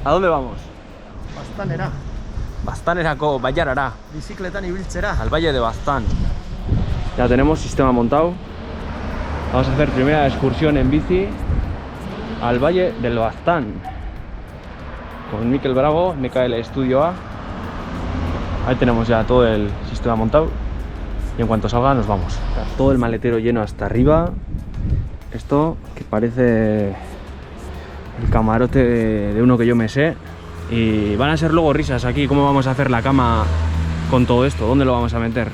¿A dónde vamos? Baztanera. Baztanerako bailarara. Bizikletan ibiltzera. Al Valle de Baztán. Ya tenemos sistema montado. Vamos a hacer primera excursión en bici al Valle del Baztán. Con Mikel Bravo, Mikel Estudio A. Ahí tenemos ya todo el sistema montado. Y en cuanto salga nos vamos. Todo el maletero lleno hasta arriba. Esto que parece el camarote de uno que yo me sé. Y van a ser luego risas aquí. ¿Cómo vamos a hacer la cama con todo esto? ¿Dónde lo vamos a meter?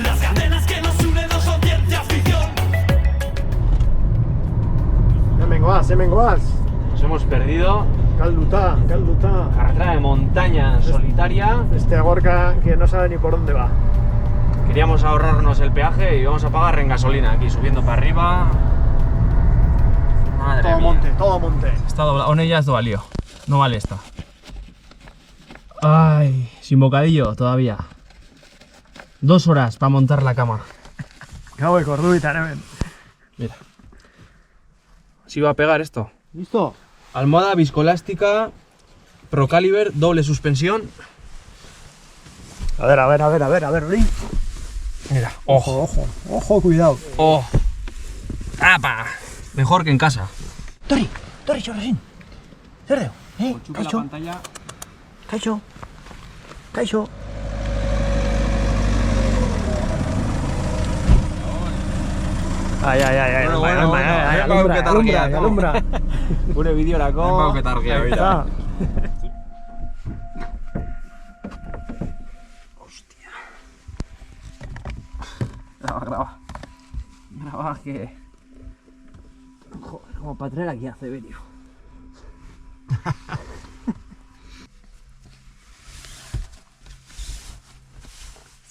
Las cadenas que nos unen no son ciencia ficción. Hemen goaz. Nos hemos perdido. Galduta. Carretera de montaña solitaria. Este agorca que no sabe ni por dónde va. Queríamos ahorrarnos el peaje y vamos a pagar en gasolina aquí, subiendo para arriba. Madre mía. Todo monte. Está doblado. Onella es dobalío. No vale esta. Ay, sin bocadillo todavía. 2 horas para montar la cama. Gau korduitan hemen. Mira. Así va a pegar esto. ¿Listo? Almohada viscoelástica Procaliber, doble suspensión. A ver, Uri. Mira, Ojo, cuidado. ¡Oh! ¡Apa! Mejor que en casa. Tori, txorrazin. Zer deu? Kaixo? pantalla. Kaixo. Ai, alumbra. Gure bideorako. Ahí está. Graba que... Joder, como para traer aquí a Severio.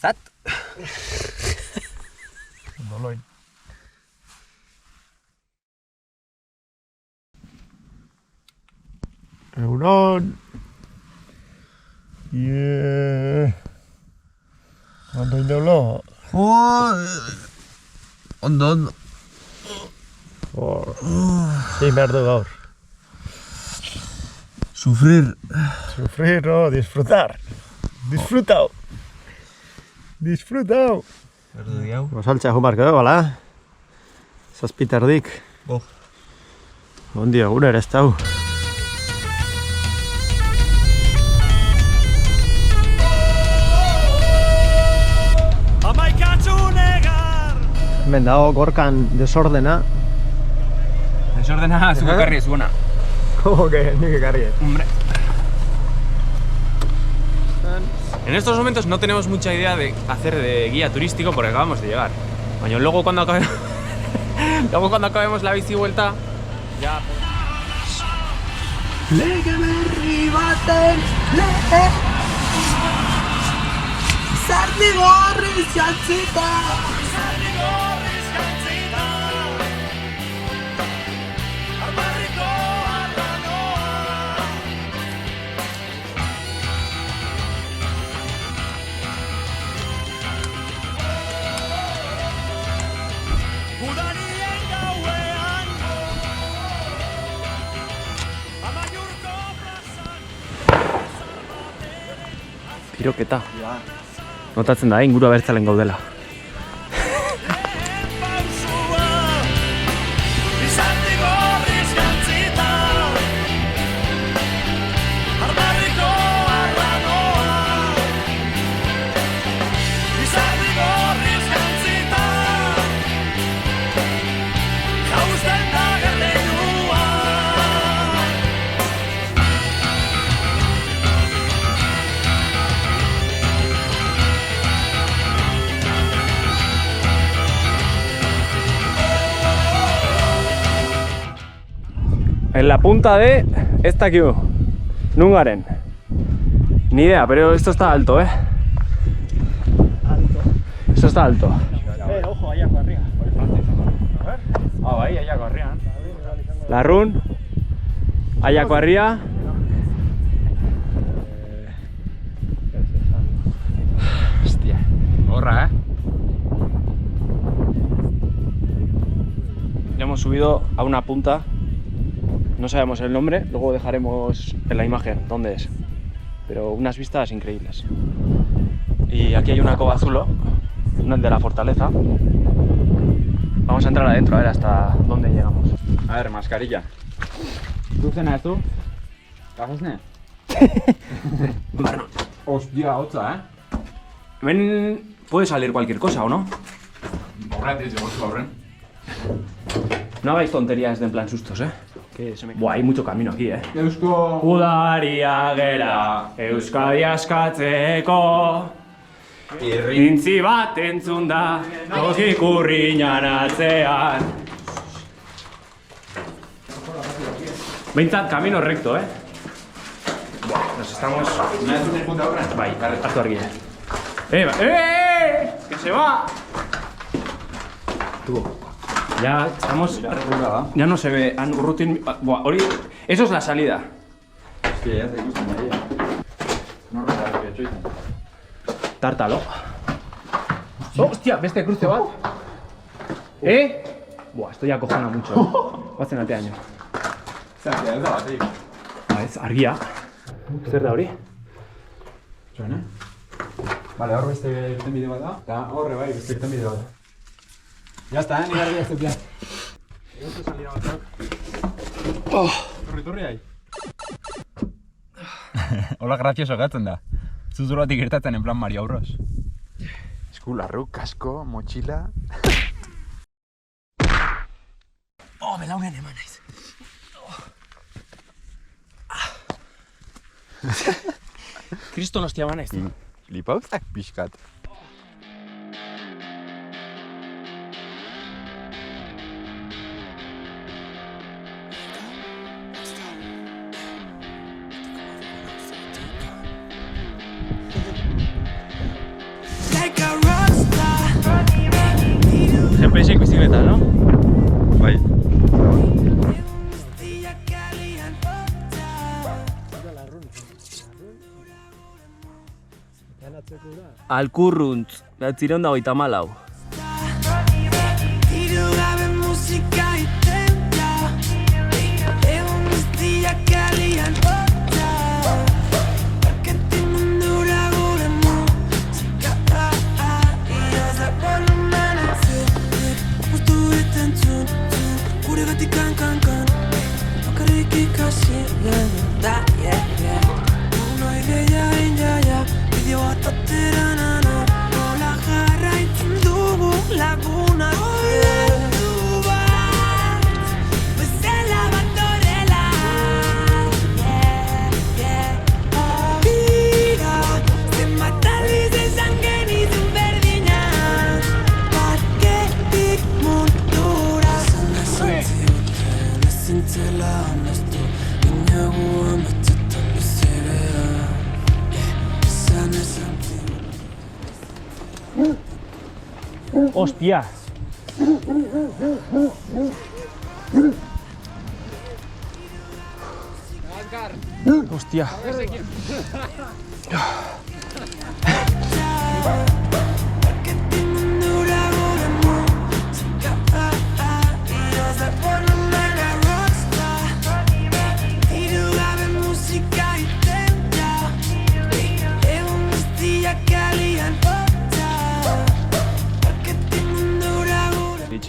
Zat. Doloin. Egunon. Ondo indeulo. Ondo. Zein behar du gaur? Sufrir. Sufrir, no, disfrutar. Disfrutau. Gosaltzea jumarko dugu, bala? Zazpiterdik. Ondi egun ere ez dau. Hemen dago gorkan desordena. Desordenada, zuk ekarri ez buena. Como que nik ekarri. Hombre. En estos momentos no tenemos mucha idea de hacer de guía turístico porque acabamos de llegar. Baina luego cuando acabemos la bici vuelta ya... Lege berri baten Zerdigorriz jantzita Tiroketa. Notatzen da, inguru abertzalen gaudela. En la punta de esta que Nungaren. Ni idea, pero esto está alto, ¿eh? Alto. Esto está alto. Ojo, allá para arriba. A ver. Ah, ahí, allá arriba. La run. Allá arriba. Hostia. Gorra, ¿eh? Ya hemos subido a una punta No sabemos el nombre, luego dejaremos en la imagen dónde es. Pero unas vistas increíbles. Y aquí hay una cova azulo, una de la fortaleza. Vamos a entrar adentro a ver hasta dónde llegamos. A ver, mascarilla. ¿Tú cenas tú? ¿Haces ne? Hostia, otra, ¿eh? Ven, puede salir cualquier cosa, ¿o no? No hagáis tonterías de en plan sustos, ¿eh? Buah, hay mucho camino aquí, ¿eh? Eusko... Udaria gera, Euskadi askatzeko Irrintzi bat entzun da, toki kurriñan atzean. Behintzat, camino recto, ¿eh? Buah, nos estamos... Bai, hartu argi. ¡Que se va! Tú. Ya estamos... Ya no se ve... Buah, eso es la salida. Hostia, ya te gusta ahí. No regalas que hecho. Tártalo. Hostia, beste cruce bat. Buah, esto ya acojona mucho. Batzen ateaino. Zertia, ez da batik. Ez, argia. Zer da hori? Zuen, Vale, hor beste irtenbide bat da. Eta horre bai, beste irtenbide bat da. Ya está, ni argia ez plan. Egote salida bat. Torri ahí. Hola, gracioso gatzen da. Zuzuratik irtatzen en plan Mario Bros. Eskularru, kasko, mochila... Belaunean eman naiz. Kriston hostia eman naiz. Lipauzak pixkat. GPS bicicleta, ¿no? Bai. Alkurruntz, 934. Hostia. Hostia.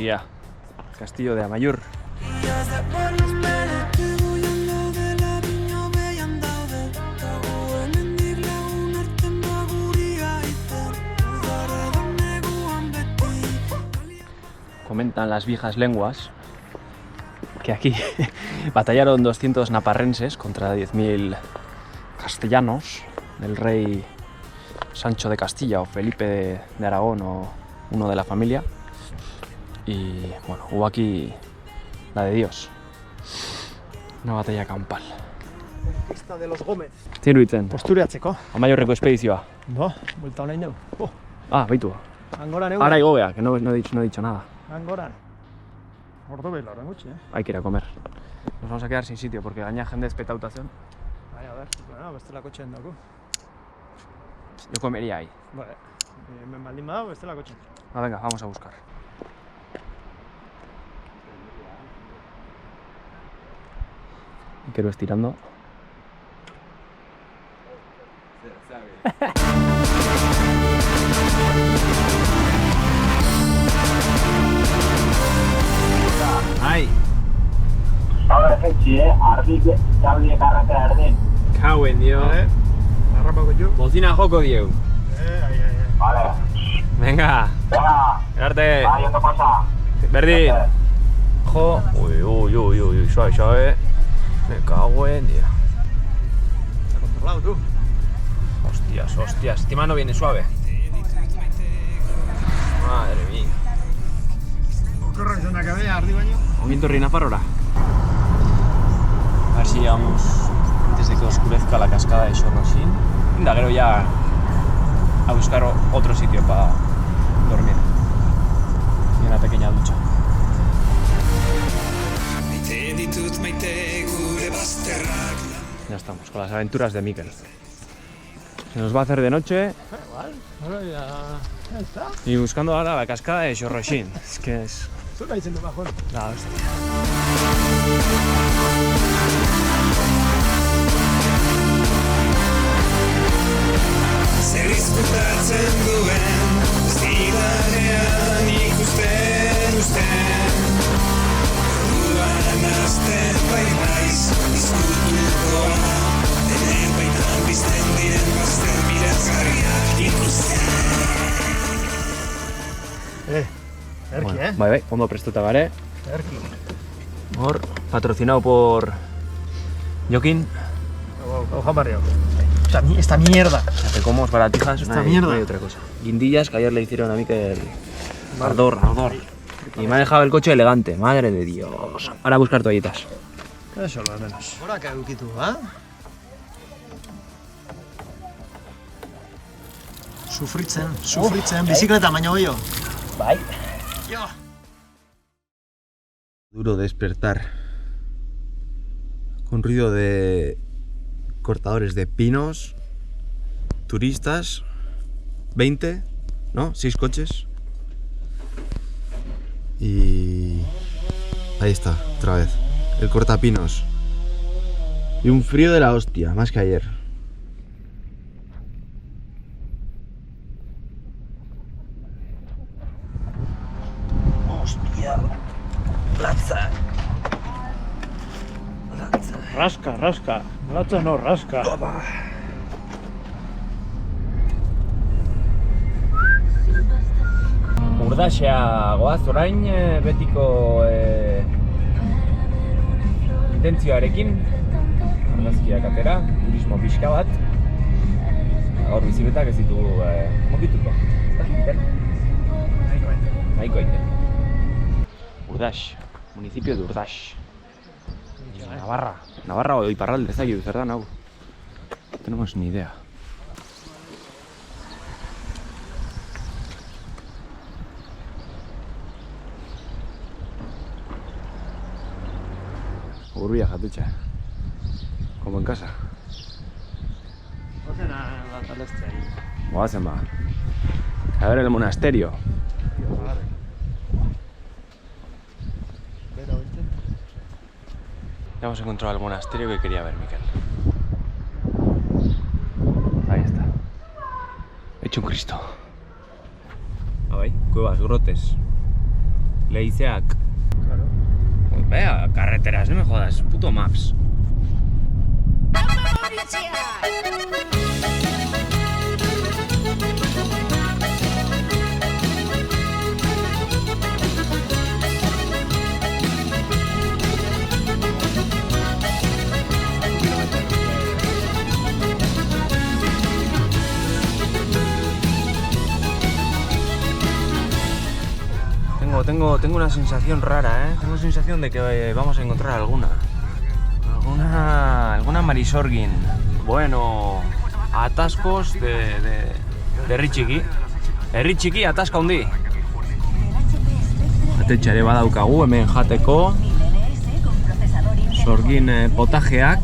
Ya. Castillo de Amaiur. Comentan las viejas lenguas que aquí batallaron 200 naparrenses contra 10.000 castellanos del rey Sancho de Castilla o Felipe de Aragón o uno de la familia. Y bueno, hubo aquí la de Dios. Una batalla campal. Esta de los Gómez. Ziruitzen. Posturiatzeko. Amaiurreko espedizioa. No, vuelta online neu. Ah, baitu. Angora neu. Ahora igobea, que no he dicho nada. Angora. Ordo bela, orain gutxi, Hay que ir a comer. Nos vamos a quedar sin sitio porque gaina jende espetautatzen. Bai, a ver, bueno, bestelako txen dago. Yo comería ahí. Vale, hemen baldin badago bestelako txen. Ah, venga, vamos a buscar. Quiero estirando. Ai, Ahora jetxi, ardik tauliek arraka erden. kauen dio. Arrapako jo. Bocina joko dieu. Ai. Vale. Venga, Venga, arte. bai, ondo pasa. Berdin. Jo. Uy, suave. Me cago en día. Está controlado, tú. Hostias. Este mano viene suave. Madre mía. Corre, se me acabé, ardi baño. Momento reina Farora. A ver si llegamos antes de que oscurezca la cascada de Xorroxin. Da, creo ya a buscar otro sitio para dormir. Y una pequeña ducha. Ya estamos, con las aventuras de Mikel. Se nos va a hacer de noche Ahora ya está. y buscando ahora la cascada de Xorroxin. Es que es Suena diciendo mejor. la hostia. Zer izkutatzen duen, ez didanean ikusten usten. Orduan azten bai naiz, izkutukoa. Denen baitan bizten diren bazter mirazgarriak ikusten. Erki, Bai, ondo prestuta gare. Erki. Hor, patrocinado por Joaquín. Ojo Mario. O sea, esta mierda. Te comos baratijas, Esta no hay, mierda. no hay otra cosa. Guindillas que ayer le hicieron a Mikel. Ardor. Y me ha dejado el coche elegante, madre de Dios. Ahora a buscar toallitas. Eso lo de menos. Ahora que edukitu, ¿ah? Sufritzen, bizikleta baino gehiago. Bai. Jo. Duro despertar con ruido de cortadores de pinos, turistas, 20, ¿no? 6 coches. Y ahí está, otra vez, el cortapinos. Y un frío de la hostia, más que ayer. Rasca. Latza no, rasca. Urdaxea goaz orain betiko intentzioarekin. Argazkiak atera, turismo pixka bat. Gaur bizikletak ez ditugu mugituko. Nahiko egiten. Urdax, municipio de Urdax. Navarra o Iparralde, ez dakit, zer da hau. No tenemos ni idea. Urbia jatutxa. Como en casa. Hacen a la este ahí. Goazen ba. A ver el monasterio. Ya hemos encontrado el monasterio que quería ver Mikel. Ahí está. Hecho un Cristo. Bai, cuevas, grotes. Leizeak. Claro. Vea, carreteras, no me jodas, puto Maps. Tengo una sensación rara, ¿eh? Tengo la sensación de que vamos a encontrar alguna Marisorgin. Bueno, atascos de Ritxiki. Ritxiki ataska hundi. Atetxare badaukagu hemen jateko. Sorgin potajeak.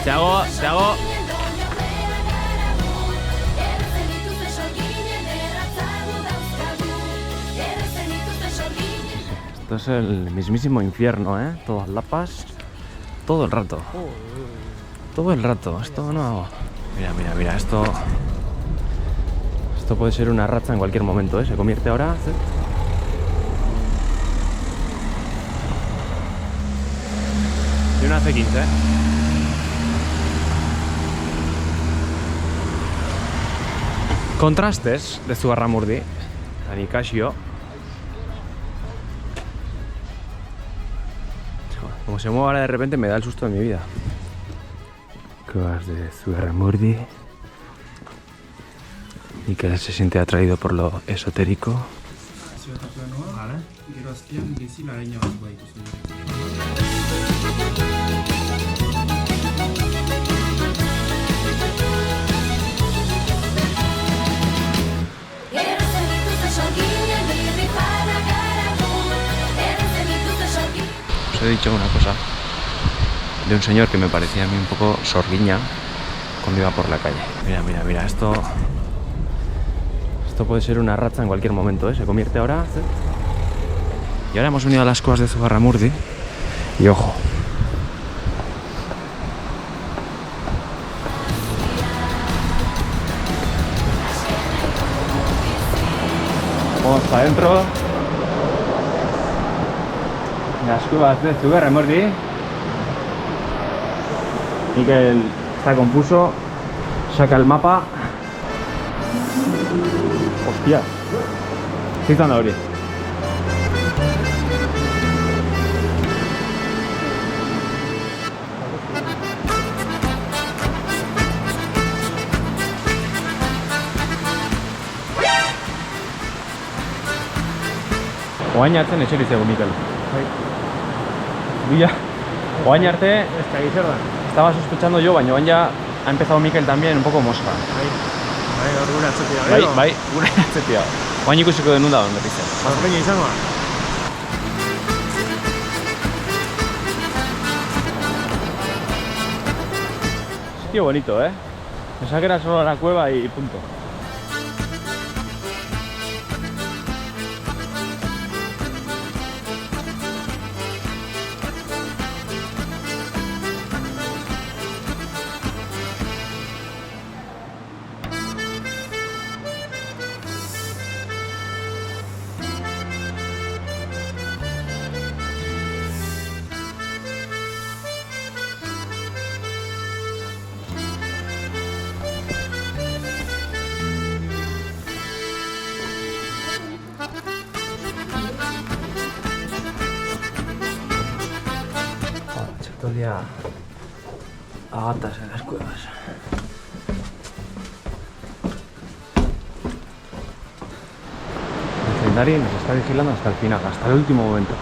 Zeago. Esto es el mismísimo infierno, ¿eh? Todas lapas, todo el rato. Todo el rato, esto no... Mira, esto puede ser una racha en cualquier momento, ¿eh? Se convierte ahora... Y una C15, ¿eh? Contrastes de Zugarramurdi, a Nicasio. Como se mueve ahora de repente me da el susto de mi vida. Cuevas de Zugarramurdi. Mikel se siente atraído por lo esotérico. Vale. Os he dicho una cosa de un señor que me parecía a mí un poco sorguiña cuando iba por la calle. Mira, esto puede ser una racha en cualquier momento, ¿eh? Se convierte ahora... Y ahora hemos venido a las cuevas de Zugarramurdi y ojo. Vamos para adentro. Las cuevas de Zugarramurdi. Mikel está confuso. Saca el mapa. Hostia. Sí, Zandori. Oain hartzen etxeri zego, Mikel. Bila, oain arte estaba sospechando yo, baina oain ya ha empezado Mikel también un poco mosca. Gure atzetia, Bai, gure atzetia. Oain ikusiko denun da berriz. Zorpeña izango. Sitio bonito, ¿eh? Pensaba que era solo la cueva y punto. Todo el día a gatas en las cuevas. El Zendari nos está vigilando hasta el final, hasta el último momento.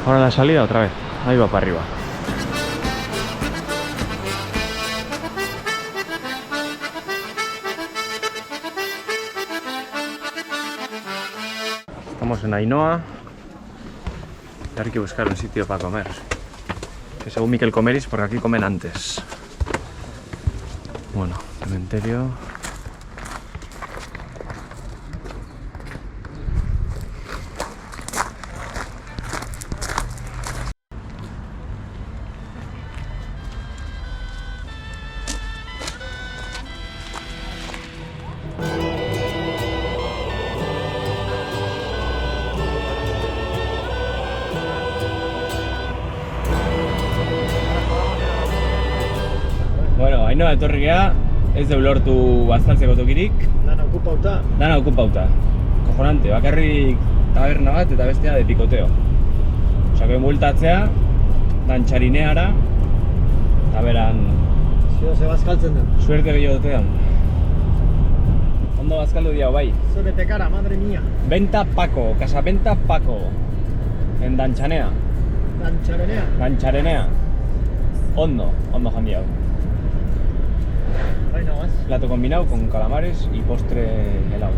Ahora la salida otra vez, ahí va para arriba. Estamos en Ainhoa y ahora hay que buscar un sitio para comer. Que según Mikel comeris, porque aquí comen antes. Bueno, cementerio. Bueno, Ainhoa etorri gea, ez de lortu bazkaltzeko tokirik. Dana okupauta. Cojonante, bakarrik taberna bat eta bestea de picoteo. Osea, que multatzea, dantxarineara, eta beran... Zio, ze bazkaltzen den. Suerte gehiago dutean. Ondo bazkaldu diago, bai. Zure tekara, madre mía. Venta Paco, Casaventa Paco. En Dantxanea. Dantxarenea. Ondo jandiago. Plato combinado con calamares y postre helado.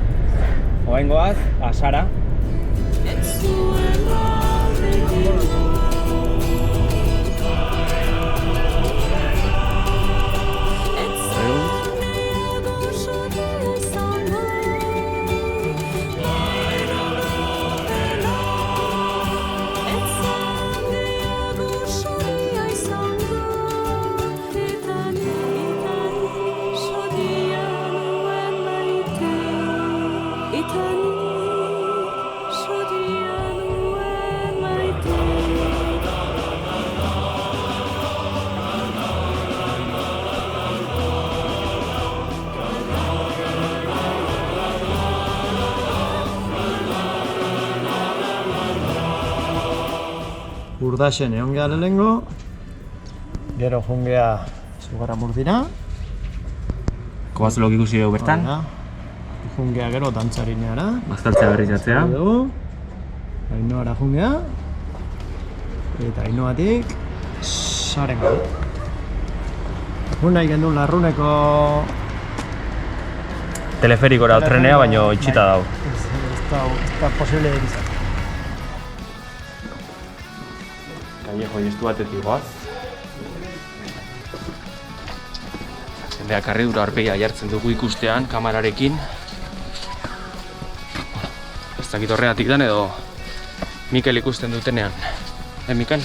Oaingoaz, a Sara. Urdaxen egon geha lehengo, gero jungea Zugara Murdira. Kobazulok ikusi dugu bertan. Jungea gero dantzarineara. Bazkaltzea berrizatzea. Ainoara jungea. Eta Ainoatik Saren gau. Nahi gendun Larruneko Teleferikora trenea, baino itxita dau. Ez da posible izan. Kallejo iestu batetik goaz. Jendeak harridura arpegia jartzen dugu ikustean, kamerarekin. Ez dakit horregatik dan edo Mikel ikusten dutenean. Mikel?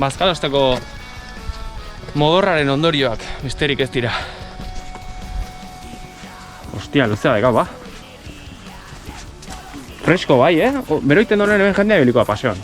Bazkalosteko modorraren ondorioak, besterik ez dira. Ostia, luzea daikau, ba? Fresko bai, Beroiten donen hemen jendea bilikoa paseon.